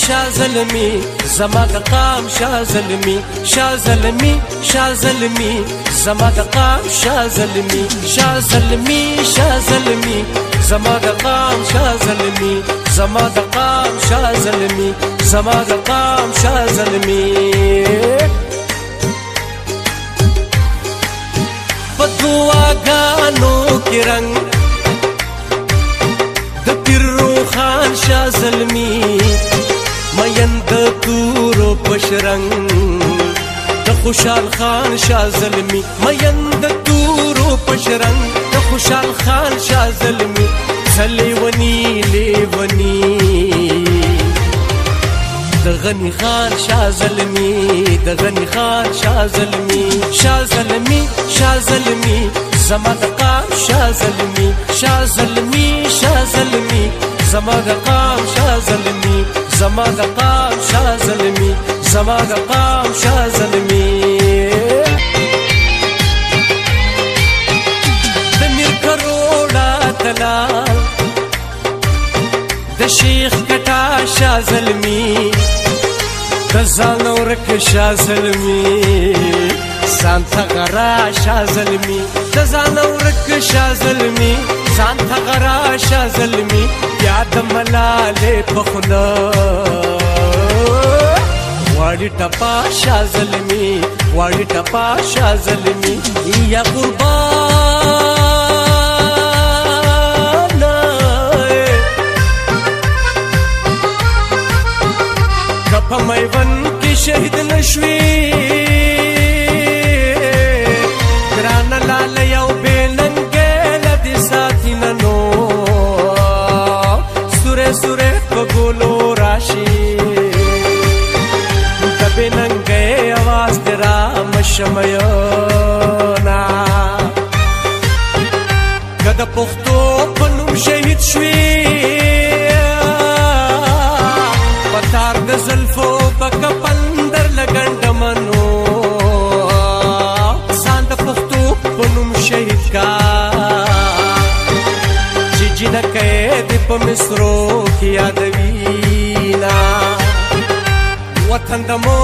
شاه زلمی زما د قام شاه زلمی شاه زلمی شاه زلمی زما د قام شاه زلمی شاه زلمی شاه زلمی زما د قام شاه زلمی زما د قام شاه زلمی زما د قام شاه زلمی په دعاګانو کې رنگ د پیر روخان شاه زلمی مین د تورو پشرنګ د خوشحال خان شاه زلمی مین د تورو پشرنګ د خوشحال خان شاه زلمی لیونی لیونی د غنی خان شاه زلمی د غنی خان شاه زلمی شاه زلمی شاه زلمی زما د قام شاه زلمی شاه زلمی شاه زلمی زما د قام شاه زلمی زما د قام شاه زلمی زما د قام شاه زلمی د میر کروڑا دلال د شیخ کټا شاه زلمی د ځان ورک شاه زلمی سانتا غرا شاه زلمی د ځان ورک شاه زلمی سانتا غرا شاه زلمی یاد ملاله پخنا واړی ټپا شاه زلمی واړی ټپا شاه زلمی یا قربان کپ میون کی شهید نشوی ګران لال یو بلنګل دي ساتي ننو سوره سوره بګولو راشي کبه ننګه आवाज درا مشميونا کده پختو پنوم شهید شوی پتار د زلفو بکپل در لګند منو ساند پختو پنوم شهید کا چې جنکه د پمسرو کی یادوینا وطن دمو